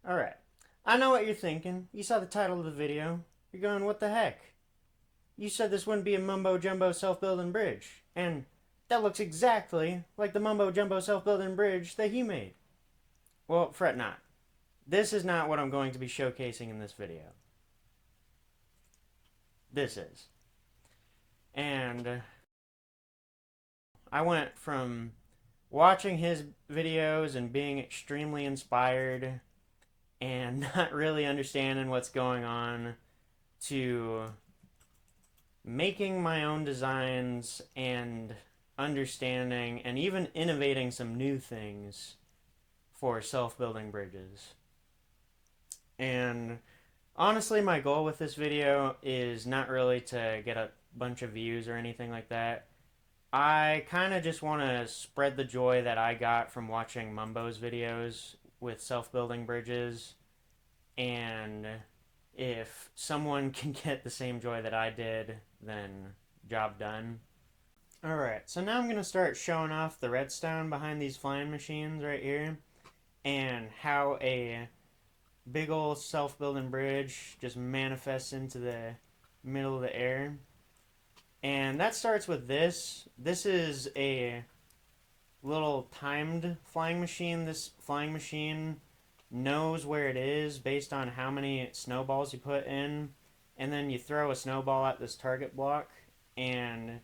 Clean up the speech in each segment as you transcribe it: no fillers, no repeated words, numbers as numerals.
Alright. I know what you're thinking. You saw the title of the video. You're going, what the heck? You said this wouldn't be a Mumbo Jumbo self-building bridge. And that looks exactly like the Mumbo Jumbo self-building bridge that you made. Well, fret not. This is not what I'm going to be showcasing in this video. This is. And I went from watching his videos and being extremely inspired and not really understanding what's going on to making my own designs and understanding and even innovating some new things for self-building bridges. And honestly, my goal with this video is not really to get a bunch of views or anything like that. I kind of just want to spread the joy that I got from watching Mumbo's videos with self-building bridges, and if someone can get the same joy that I did, then job done. Alright, so now I'm going to start showing off the redstone behind these flying machines right here, and how a big old self-building bridge just manifests into the middle of the air. And that starts with this. This is a little timed flying machine. This flying machine knows where it is based on how many snowballs you put in, and then you throw a snowball at this target block, and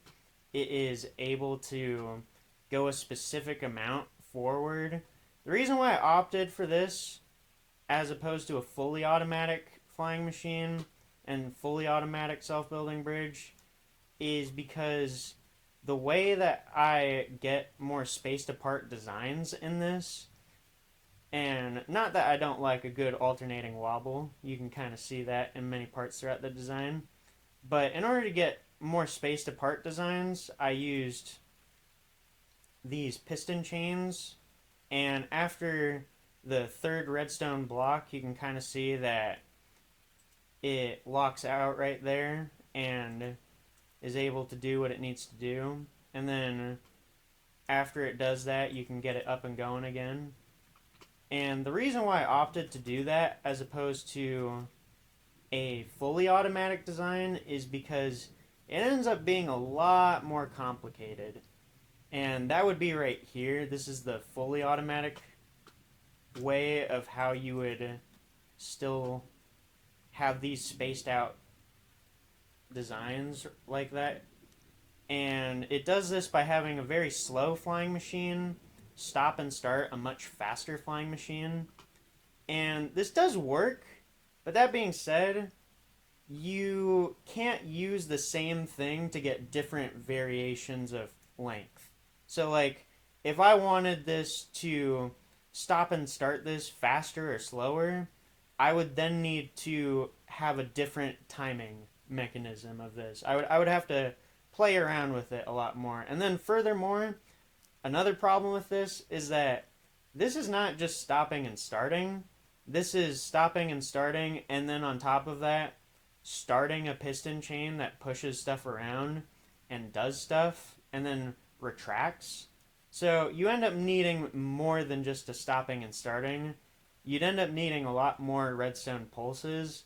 it is able to go a specific amount forward. The reason why I opted for this as opposed to a fully automatic flying machine and fully automatic self-building bridge is because the way that I get more spaced apart designs in this, and not that I don't like a good alternating wobble, you can kind of see that in many parts throughout the design, but in order to get more spaced apart designs, I used these piston chains, and after the third redstone block, you can kind of see that it locks out right there and is able to do what it needs to do. And then after it does that, you can get it up and going again. And the reason why I opted to do that as opposed to a fully automatic design is because it ends up being a lot more complicated. And that would be right here. This is the fully automatic way of how you would still have these spaced out designs like that. And it does this by having a very slow flying machine stop and start a much faster flying machine. And this does work, but that being said, you can't use the same thing to get different variations of length. So like, if I wanted this to stop and start this faster or slower, I would then need to have a different timing mechanism of this. I would have to play around with it a lot more. And then furthermore, another problem with this is that this is not just stopping and starting. This is stopping and starting, and then on top of that, starting a piston chain that pushes stuff around and does stuff, and then retracts. So you end up needing more than just a stopping and starting. You'd end up needing a lot more redstone pulses,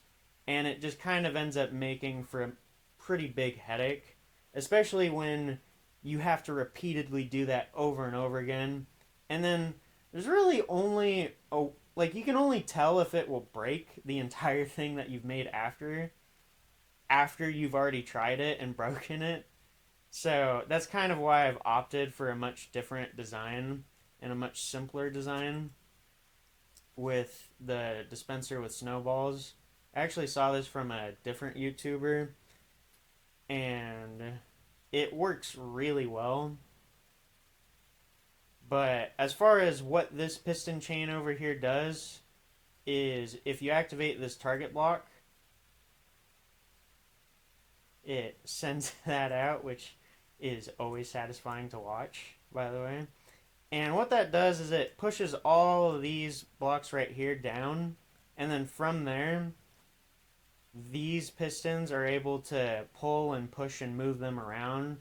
and it just kind of ends up making for a pretty big headache, especially when you have to repeatedly do that over and over again. And then there's really only a, like, you can only tell if it will break the entire thing that you've made after you've already tried it and broken it. So that's kind of why I've opted for a much different design and a much simpler design with the dispenser with snowballs. I actually saw this from a different YouTuber, and it works really well. But as far as what this piston chain over here does is if you activate this target block, it sends that out, which is always satisfying to watch, by the way. And what that does is it pushes all of these blocks right here down, and then from there, these pistons are able to pull and push and move them around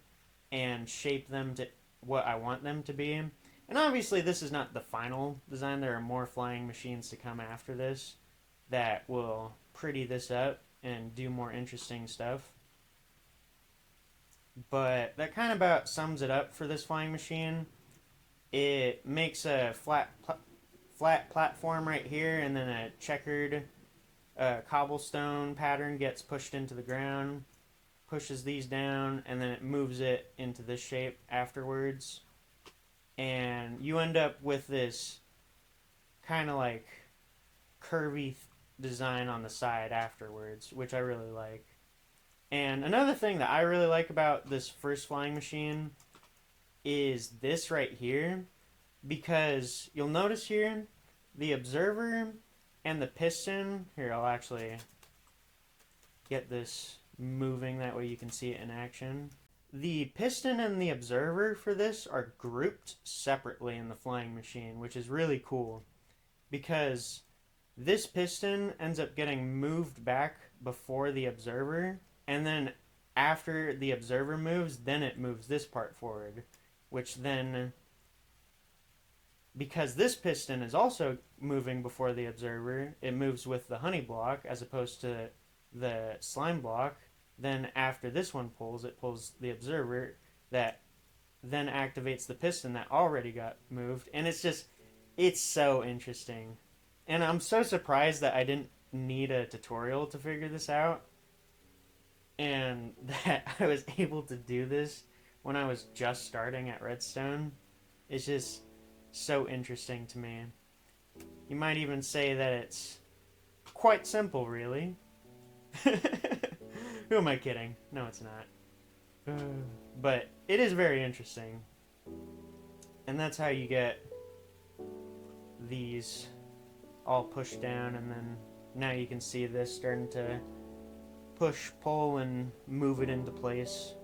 and shape them to what I want them to be. And And obviously, this is not the final design. There are more flying machines to come after this that will pretty this up and do more interesting stuff. But that kind of about sums it up for this flying machine. It makes a flat platform right here, and then a checkered cobblestone pattern gets pushed into the ground, pushes these down, and then it moves it into this shape afterwards. And you end up with this kind of like curvy design on the side afterwards, which I really like. And another thing that I really like about this first flying machine is this right here, because you'll notice here the observer and the piston. Here, I'll actually get this moving, that way you can see it in action. The piston and the observer for this are grouped separately in the flying machine, which is really cool, because this piston ends up getting moved back before the observer, and then after the observer moves, then it moves this part forward, which then, because this piston is also moving before the observer, it moves with the honey block as opposed to the slime block. Then after this one pulls, it pulls the observer that then activates the piston that already got moved. And it's so interesting. And I'm so surprised that I didn't need a tutorial to figure this out, and that I was able to do this when I was just starting at Redstone. It's just so interesting to me. You might even say that it's quite simple, really. Who am I kidding? No, it's not. But it is very interesting. And that's how you get these all pushed down, and then now you can see this starting to push, pull, and move it into place.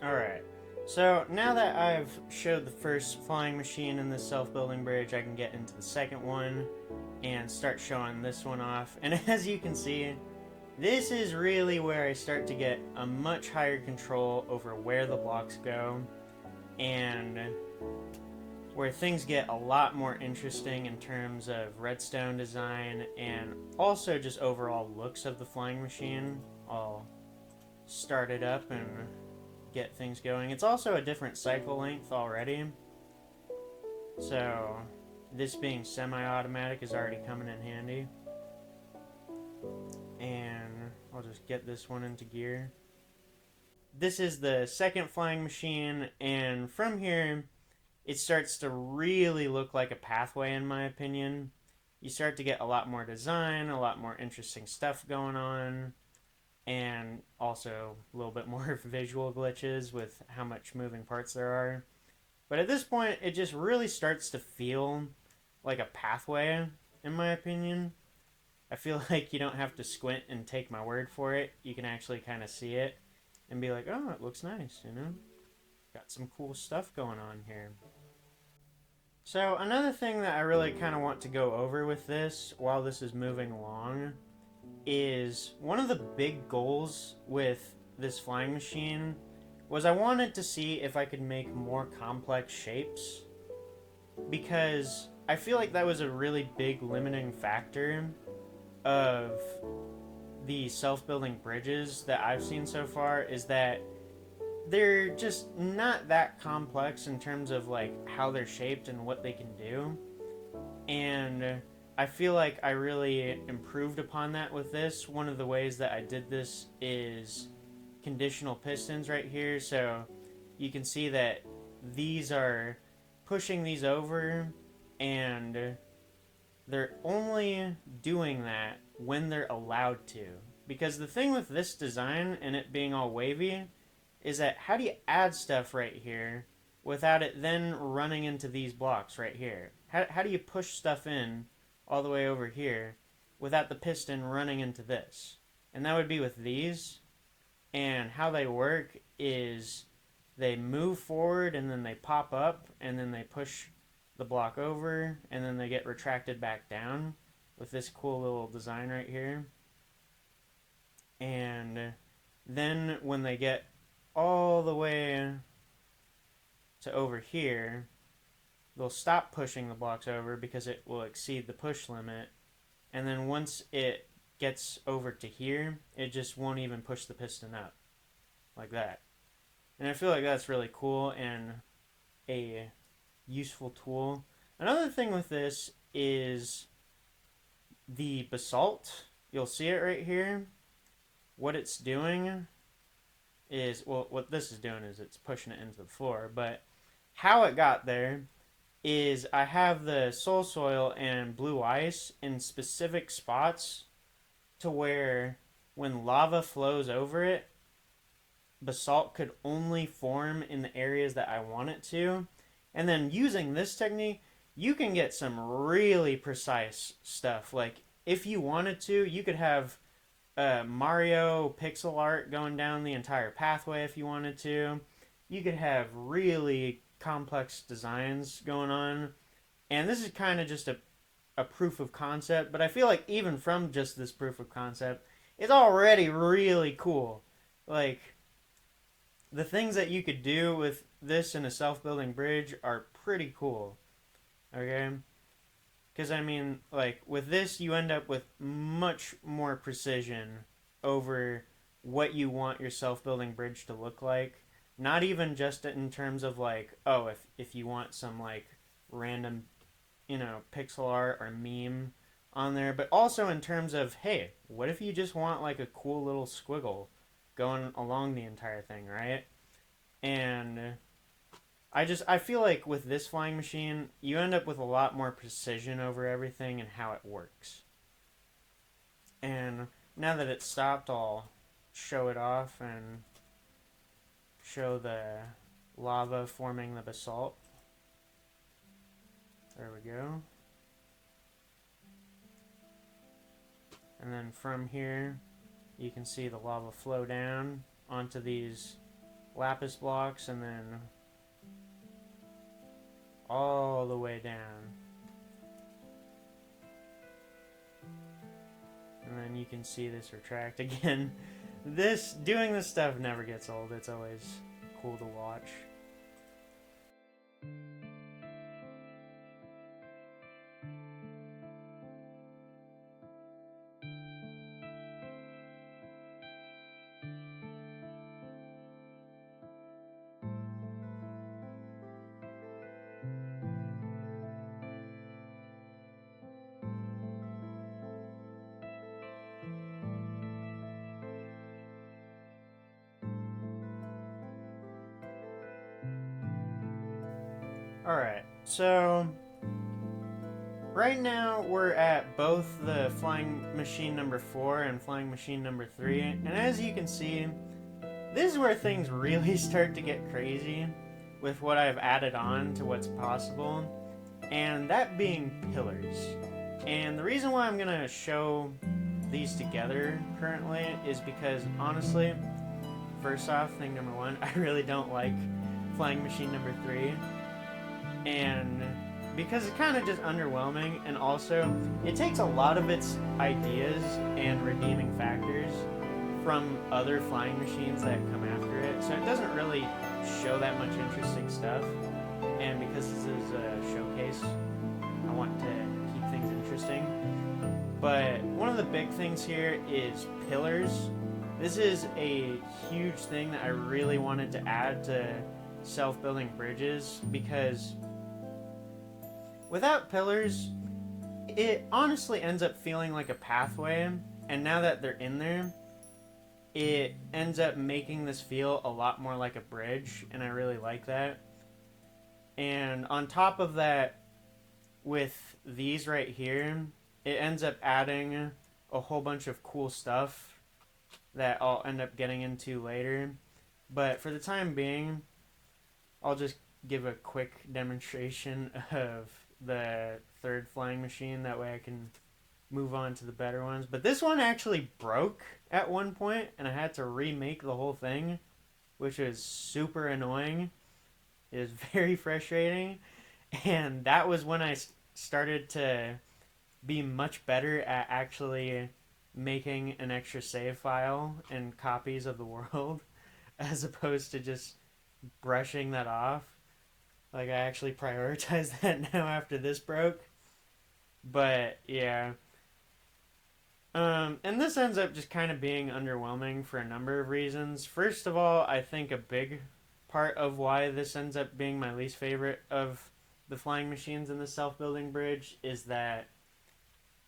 Alright, so now that I've showed the first flying machine in this self-building bridge, I can get into the second one and start showing this one off. And as you can see, this is really where I start to get a much higher control over where the blocks go, and where things get a lot more interesting in terms of redstone design and also just overall looks of the flying machine. I'll start it up and get things going. It's also a different cycle length already, so this being semi-automatic is already coming in handy. And I'll just get this one into gear. This is the second flying machine, and from here it starts to really look like a pathway, in my opinion. You start to get a lot more design, a lot more interesting stuff going on, and also a little bit more visual glitches with how much moving parts there are. But at this point, it just really starts to feel like a pathway, in my opinion. I feel like you don't have to squint and take my word for it. You can actually kind of see it and be like, oh, it looks nice, you know? Got some cool stuff going on here. So another thing that I really kind of want to go over with this while this is moving along is one of the big goals with this flying machine was I wanted to see if I could make more complex shapes, because I feel like that was a really big limiting factor of the self-building bridges that I've seen so far, is that they're just not that complex in terms of like how they're shaped and what they can do. And I feel like I really improved upon that with this. One of the ways that I did this is conditional pistons right here. So you can see that these are pushing these over, and they're only doing that when they're allowed to. Because the thing with this design and it being all wavy is that how do you add stuff right here without it then running into these blocks right here? How do you push stuff in all the way over here without the piston running into this? And that would be with these. And how they work is they move forward and then they pop up and then they push the block over and then they get retracted back down with this cool little design right here. And then when they get all the way to over here, they'll stop pushing the blocks over because it will exceed the push limit. And then once it gets over to here, it just won't even push the piston up like that. And I feel like that's really cool and a useful tool. Another thing with this is the basalt. You'll see it right here. What it's doing is, well, what this is doing is it's pushing it into the floor, but how it got there is I have the soul soil and blue ice in specific spots to where when lava flows over it, basalt could only form in the areas that I want it to. And then using this technique, you can get some really precise stuff. Like if you wanted to, you could have Mario pixel art going down the entire pathway if you wanted to. You could have really complex designs going on. And this is kind of just a proof of concept, but I feel like even from just this proof of concept, it's already really cool. Like, the things that you could do with this in a self-building bridge are pretty cool. Okay? Because, I mean, like, with this, you end up with much more precision over what you want your self-building bridge to look like. Not even just in terms of, like, oh, if you want some, like, random, pixel art or meme on there, but also in terms of, hey, what if you just want, like, a cool little squiggle going along the entire thing, right? And I feel like with this flying machine, you end up with a lot more precision over everything and how it works. And now that it's stopped, I'll show it off and show the lava forming the basalt. There we go. And then from here, you can see the lava flow down onto these lapis blocks and then all the way down. And then you can see this retract again. Doing this stuff never gets old. It's always cool to watch. Alright, so right now we're at both the flying machine number 4 and flying machine number 3, and as you can see, this is where things really start to get crazy with what I've added on to what's possible, and that being pillars. And the reason why I'm going to show these together currently is because, honestly, first off, thing number 1, I really don't like flying machine number 3. And because it's kind of just underwhelming, and also it takes a lot of its ideas and redeeming factors from other flying machines that come after it, so it doesn't really show that much interesting stuff. And because this is a showcase, I want to keep things interesting. But one of the big things here is pillars. This is a huge thing that I really wanted to add to self-building bridges, because without pillars, it honestly ends up feeling like a pathway, and now that they're in there, it ends up making this feel a lot more like a bridge, and I really like that. And on top of that, with these right here, it ends up adding a whole bunch of cool stuff that I'll end up getting into later. But for the time being, I'll just give a quick demonstration of the third flying machine. That way I can move on to the better ones. But this one actually broke at one point, and I had to remake the whole thing, which is super annoying. It is very frustrating, and that was when I started to be much better at actually making an extra save file and copies of the world as opposed to just brushing that off. Like, I actually prioritize that now after this broke. But yeah, and this ends up just kind of being underwhelming for a number of reasons. First of all, I think a big part of why this ends up being my least favorite of the flying machines in the self-building bridge is that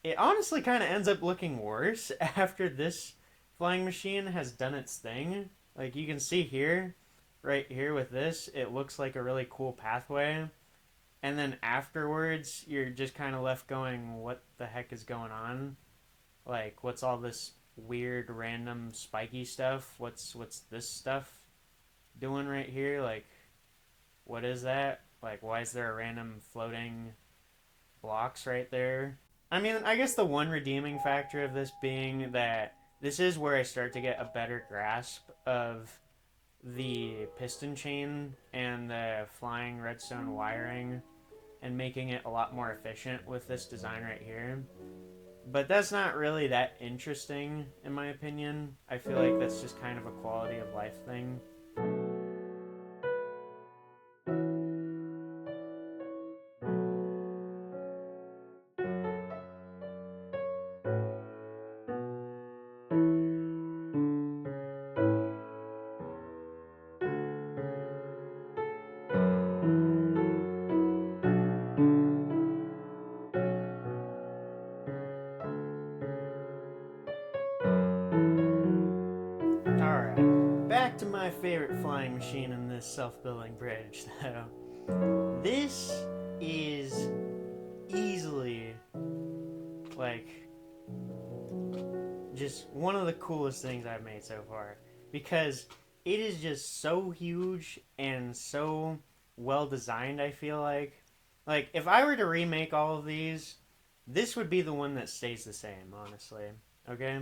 it honestly kind of ends up looking worse after this flying machine has done its thing. Like, you can see here, right here with this, it looks like a really cool pathway. And then afterwards, you're just kind of left going, what the heck is going on? Like, what's all this weird, random, spiky stuff? What's this stuff doing right here? Like, what is that? Like, why is there a random floating blocks right there? I mean, I guess the one redeeming factor of this being that this is where I start to get a better grasp of the piston chain and the flying redstone wiring and making it a lot more efficient with this design right here. But that's not really that interesting, in my opinion. I feel like that's just kind of a quality of life thing. Alright, back to my favorite flying machine in this self-building bridge, though. This is easily, like, just one of the coolest things I've made so far. Because it is just so huge and so well designed, I feel like. Like, if I were to remake all of these, this would be the one that stays the same, honestly. Okay?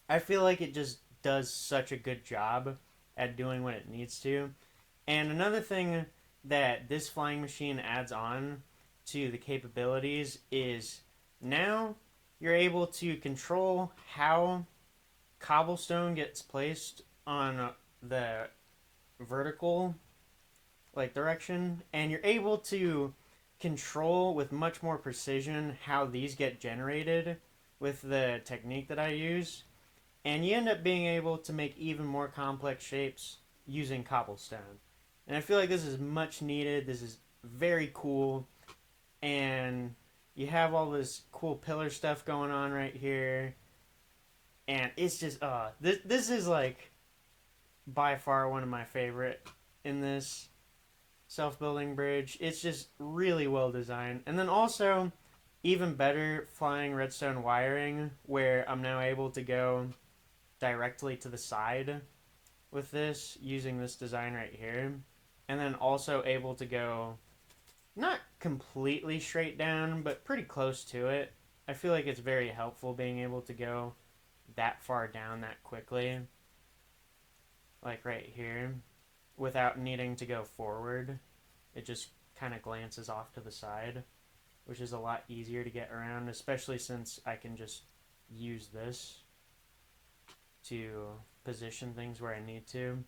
I feel like it just does such a good job at doing what it needs to. And another thing that this flying machine adds on to the capabilities is now you're able to control how cobblestone gets placed on the vertical like direction, and you're able to control with much more precision how these get generated with the technique that I use, and you end up being able to make even more complex shapes using cobblestone. And I feel like this is much needed. This is very cool, and you have all this cool pillar stuff going on right here, and it's just this is like by far one of my favorite in this self-building bridge. It's just really well designed, and then also even better flying redstone wiring, where I'm now able to go directly to the side with this using this design right here, and then also able to go not completely straight down, but pretty close to it. I feel like it's very helpful being able to go that far down that quickly, like right here, without needing to go forward. It just kind of glances off to the side, which is a lot easier to get around, especially since I can just use this to position things where I need to.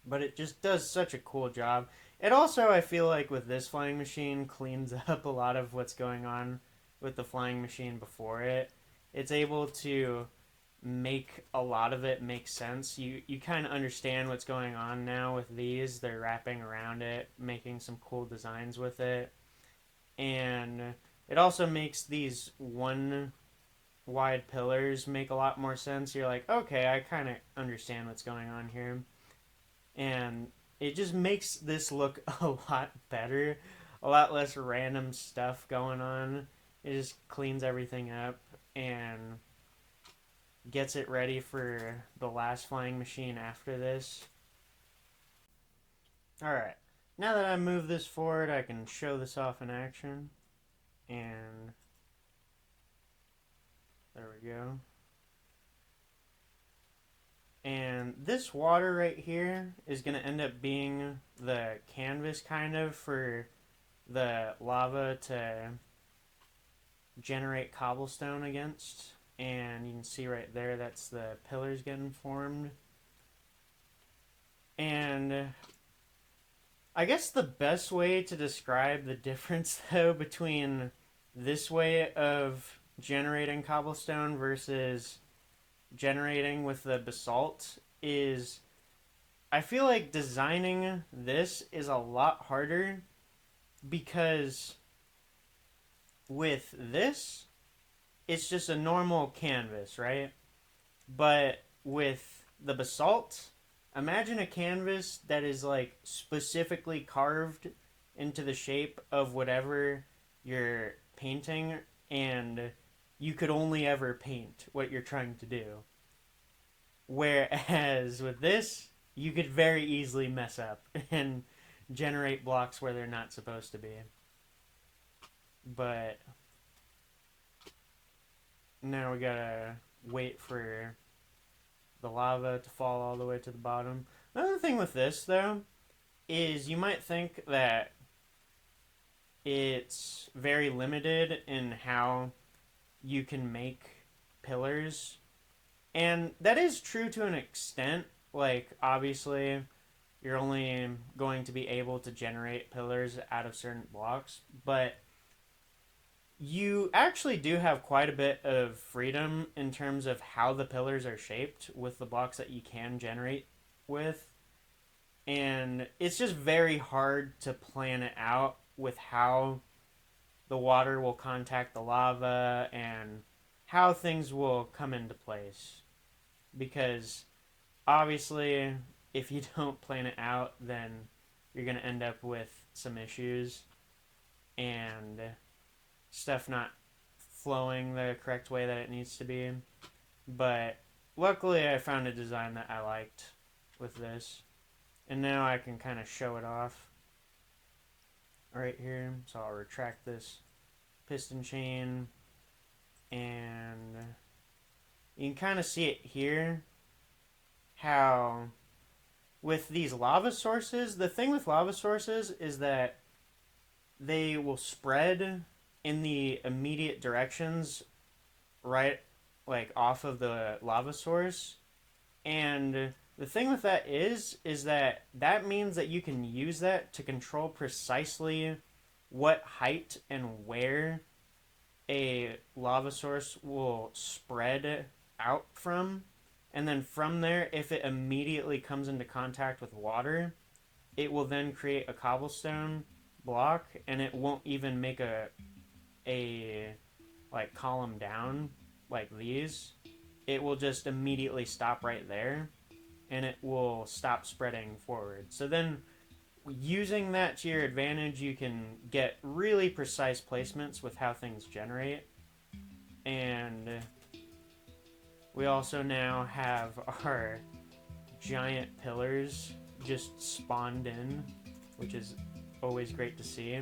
But it just does such a cool job. It also, I feel like, with this flying machine, cleans up a lot of what's going on with the flying machine before it. It's able to make a lot of it make sense. You kind of understand what's going on now with these. They're wrapping around it, making some cool designs with it. And it also makes these one wide pillars make a lot more sense. You're like, okay, I kind of understand what's going on here. And it just makes this look a lot better, a lot less random stuff going on. It just cleans everything up and gets it ready for the last flying machine after this. Alright, Now that I move this forward, I can show this off in action. And there we go. And this water right here is going to end up being the canvas kind of for the lava to generate cobblestone against. And you can see right there, that's the pillars getting formed. And I guess the best way to describe the difference, though, between this way of generating cobblestone versus generating with the basalt is I feel like designing this is a lot harder because with this, it's just a normal canvas, right? But with the basalt, imagine a canvas that is like specifically carved into the shape of whatever you're painting, and you could only ever paint what you're trying to do. Whereas with this, you could very easily mess up and generate blocks where they're not supposed to be. But now we gotta wait for the lava to fall all the way to the bottom. Another thing with this, though, is you might think that it's very limited in how you can make pillars. And that is true to an extent. Like, obviously, you're only going to be able to generate pillars out of certain blocks, but you actually do have quite a bit of freedom in terms of how the pillars are shaped with the blocks that you can generate with. And it's just very hard to plan it out with how the water will contact the lava and how things will come into place. Because obviously, if you don't plan it out, then you're going to end up with some issues and stuff not flowing the correct way that it needs to be. But luckily, I found a design that I liked with this. And now I can kind of show it off right here. So I'll retract this piston chain, and you can kind of see it here how with these lava sources, the thing with lava sources is that they will spread in the immediate directions right like off of the lava source. And the thing with that is that means that you can use that to control precisely what height and where a lava source will spread out from. And then from there, if it immediately comes into contact with water, it will then create a cobblestone block, and it won't even make a like column down like these. It will just immediately stop right there, and it will stop spreading forward. So then using that to your advantage, you can get really precise placements with how things generate. And we also now have our giant pillars just spawned in, which is always great to see.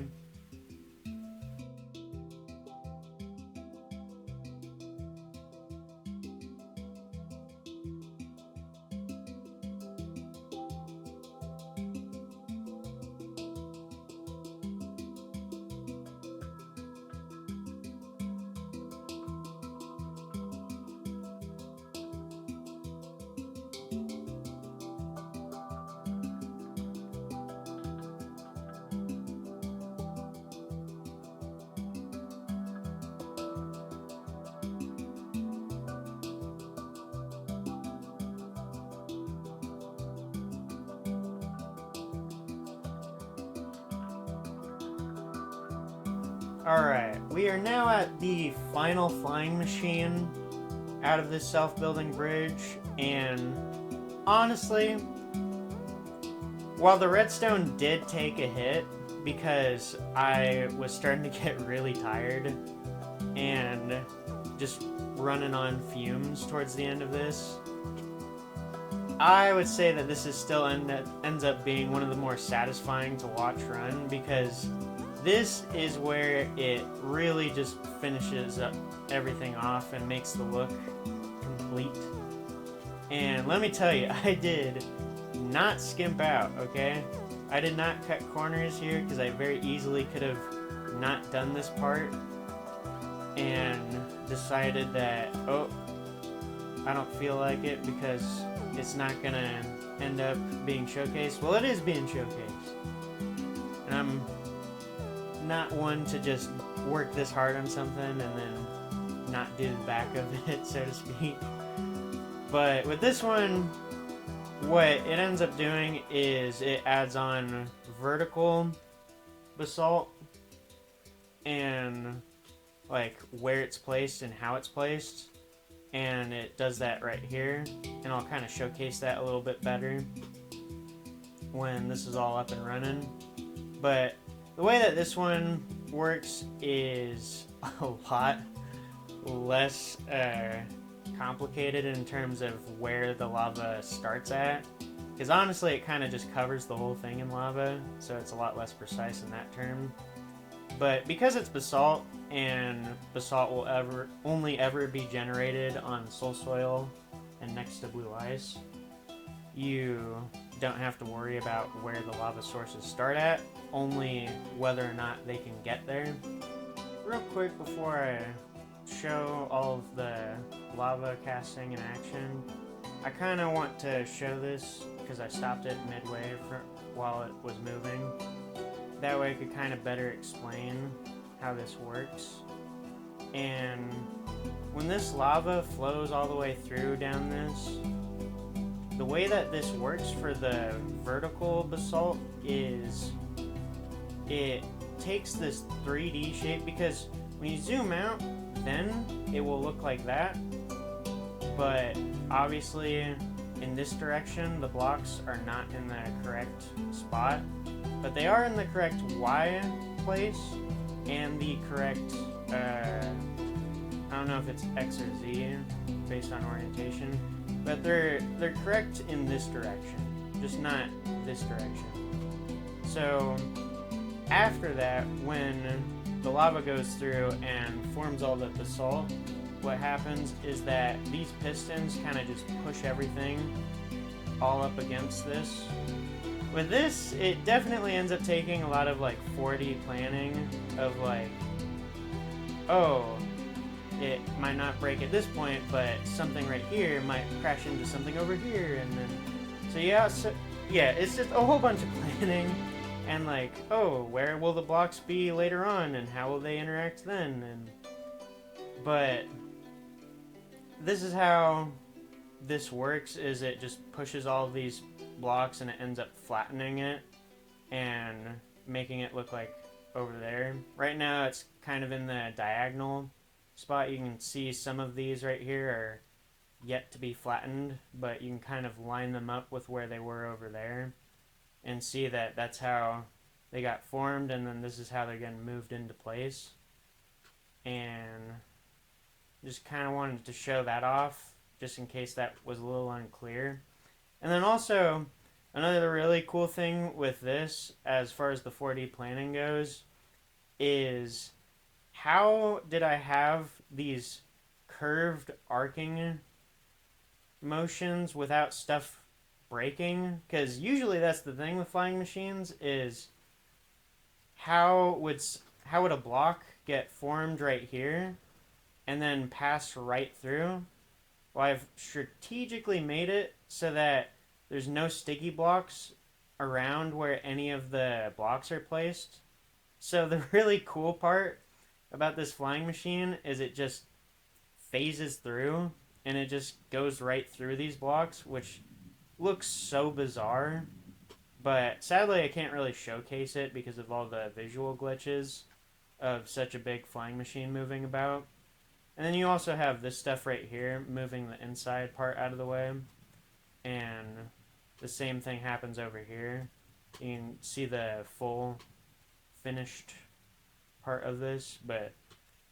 Alright, we are now at the final flying machine out of this self-building bridge, and honestly, while the redstone did take a hit because I was starting to get really tired and just running on fumes towards the end of this, I would say that this is still ends up being one of the more satisfying to watch run, because this is where it really just finishes up everything off and makes the look complete. And let me tell you, I did not skimp out, okay? I did not cut corners here because I very easily could have not done this part and decided that, oh, I don't feel like it because it's not gonna end up being showcased. Well, it is being showcased. And I'm not one to just work this hard on something and then not do the back of it, so to speak. But with this one, what it ends up doing is it adds on vertical basalt and like where it's placed and how it's placed, and it does that right here, and I'll kind of showcase that a little bit better when this is all up and running. But the way that this one works is a lot less complicated in terms of where the lava starts at, because honestly it kind of just covers the whole thing in lava, so it's a lot less precise in that term. But because it's basalt, and basalt will only ever be generated on soul soil and next to blue ice, you don't have to worry about where the lava sources start at, only whether or not they can get there. Real quick before I show all of the lava casting in action, I kind of want to show this because I stopped it midway while it was moving. That way I could kind of better explain how this works. And when this lava flows all the way through down this, the way that this works for the vertical basalt is it takes this 3D shape, because when you zoom out, then it will look like that. But obviously in this direction, the blocks are not in the correct spot, but they are in the correct Y place and the correct, I don't know if it's X or Z based on orientation, but they're correct in this direction, just not this direction. So after that, when the lava goes through and forms all the basalt, what happens is that these pistons kind of just push everything all up against this. With this, it definitely ends up taking a lot of like 4D planning of like, oh, it might not break at this point, but something right here might crash into something over here, and then yeah, it's just a whole bunch of planning, and like, oh, where will the blocks be later on, and how will they interact then? But this is how this works, is it just pushes all of these blocks and it ends up flattening it and making it look like over there. Right now it's kind of in the diagonal spot. You can see some of these right here are yet to be flattened, but you can kind of line them up with where they were over there and see that that's how they got formed, and then this is how they're getting moved into place. And just kind of wanted to show that off just in case that was a little unclear. And then also, another really cool thing with this, as far as the 4D planning goes, is how did I have these curved arcing motions without stuff breaking? Because usually that's the thing with flying machines, is how would a block get formed right here and then pass right through? Well, I've strategically made it so that there's no sticky blocks around where any of the blocks are placed. So the really cool part about this flying machine is it just phases through and it just goes right through these blocks, which looks so bizarre. But sadly I can't really showcase it because of all the visual glitches of such a big flying machine moving about. And then you also have this stuff right here moving the inside part out of the way, and the same thing happens over here. You can see the full finished part of this, but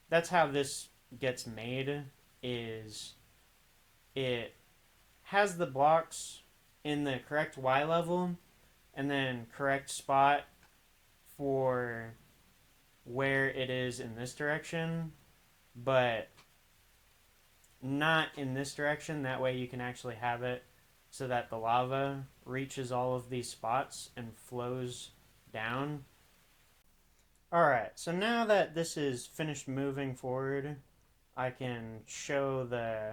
that's how this gets made, is it has the blocks in the correct Y level, and then correct spot for where it is in this direction, but not in this direction. That way you can actually have it so that the lava reaches all of these spots and flows down. Alright, so now that this is finished moving forward, I can show the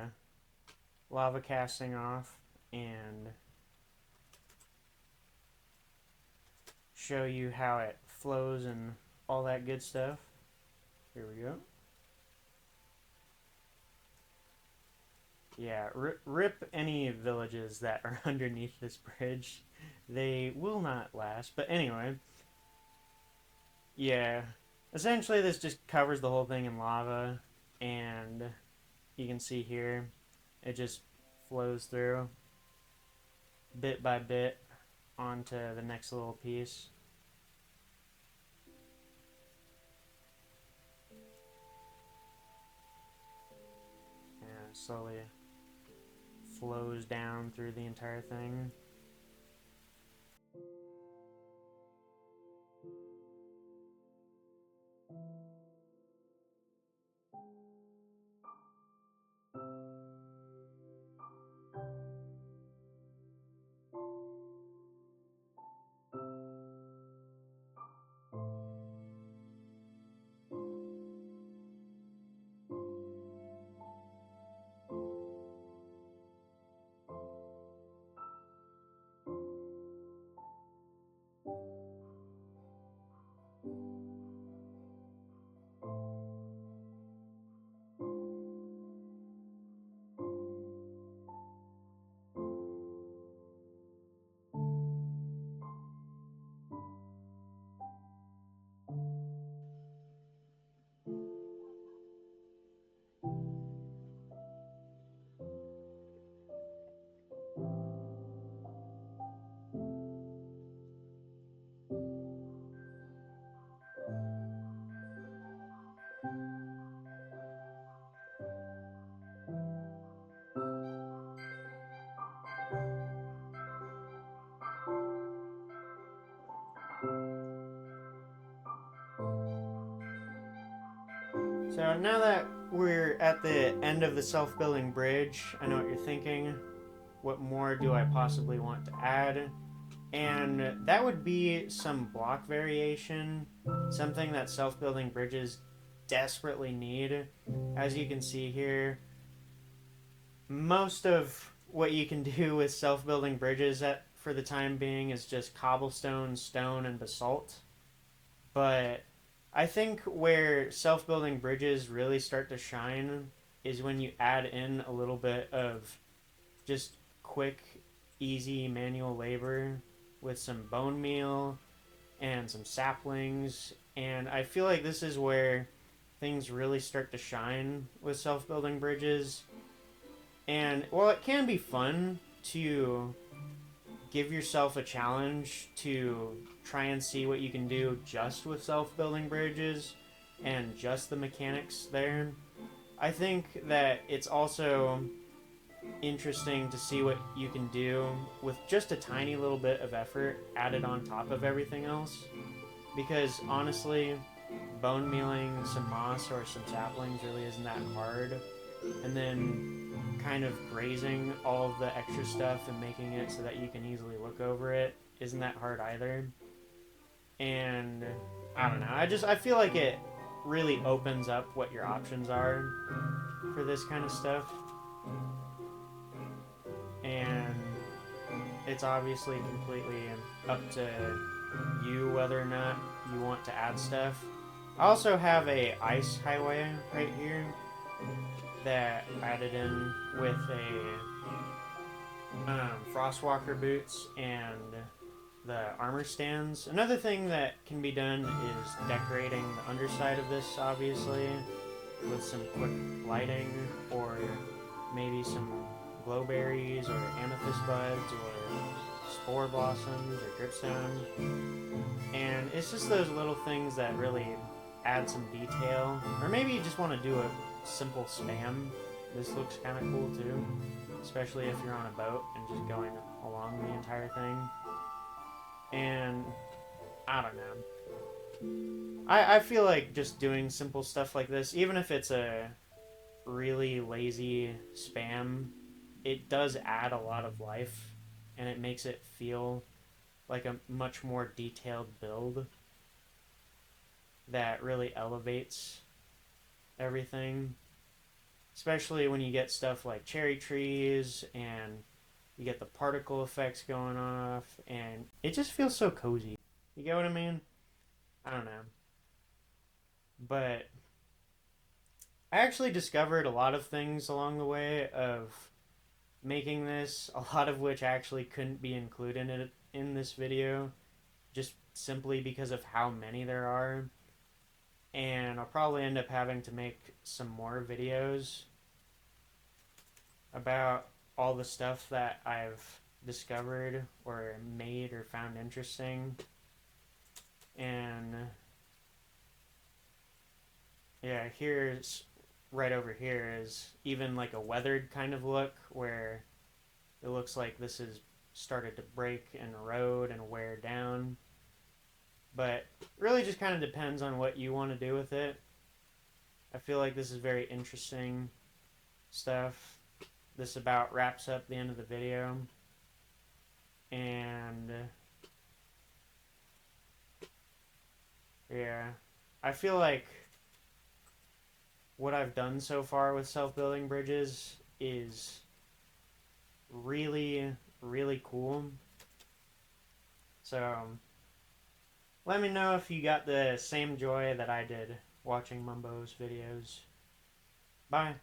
lava casting off and show you how it flows and all that good stuff. Here we go. Yeah, rip any villages that are underneath this bridge. They will not last. But anyway, yeah. Essentially, this just covers the whole thing in lava. And you can see here, it just flows through bit by bit onto the next little piece. And slowly flows down through the entire thing. So now that we're at the end of the self-building bridge, I know what you're thinking. What more do I possibly want to add? And that would be some block variation, something that self-building bridges desperately need. As you can see here, most of what you can do with self-building bridges for the time being is just cobblestone, stone, and basalt. But I think where self-building bridges really start to shine is when you add in a little bit of just quick, easy manual labor with some bone meal and some saplings. And I feel like this is where things really start to shine with self-building bridges. And while it can be fun to give yourself a challenge to try and see what you can do just with self-building bridges and just the mechanics there, I think that it's also interesting to see what you can do with just a tiny little bit of effort added on top of everything else. Because honestly, bone mealing some moss or some saplings really isn't that hard. And then kind of grazing all of the extra stuff and making it so that you can easily look over it isn't that hard either. And I don't know, I feel like it really opens up what your options are for this kind of stuff. And it's obviously completely up to you whether or not you want to add stuff. I also have a ice highway right here that added in with a frostwalker boots and the armor stands. Another thing that can be done is decorating the underside of this, obviously, with some quick lighting or maybe some glowberries or amethyst buds or spore blossoms or dripstone. And it's just those little things that really add some detail. Or maybe you just want to do a simple spam. This looks kind of cool too. especially if you're on a boat and just going along the entire thing. And I don't know. I feel like just doing simple stuff like this, even if it's a really lazy spam, it does add a lot of life and it makes it feel like a much more detailed build that really elevates everything. Especially when you get stuff like cherry trees and you get the particle effects going off, and it just feels so cozy. You get what I mean? I don't know. But I actually discovered a lot of things along the way of making this, a lot of which actually couldn't be included in this video, just simply because of how many there are. And I'll probably end up having to make some more videos about all the stuff that I've discovered or made or found interesting. And yeah, here's right over here is even like a weathered kind of look where it looks like this has started to break and erode and wear down. But really just kind of depends on what you want to do with it. I feel like this is very interesting stuff. This about wraps up the end of the video. And yeah, I feel like what I've done so far with self-building bridges is really, really cool. So let me know if you got the same joy that I did watching Mumbo's videos. Bye.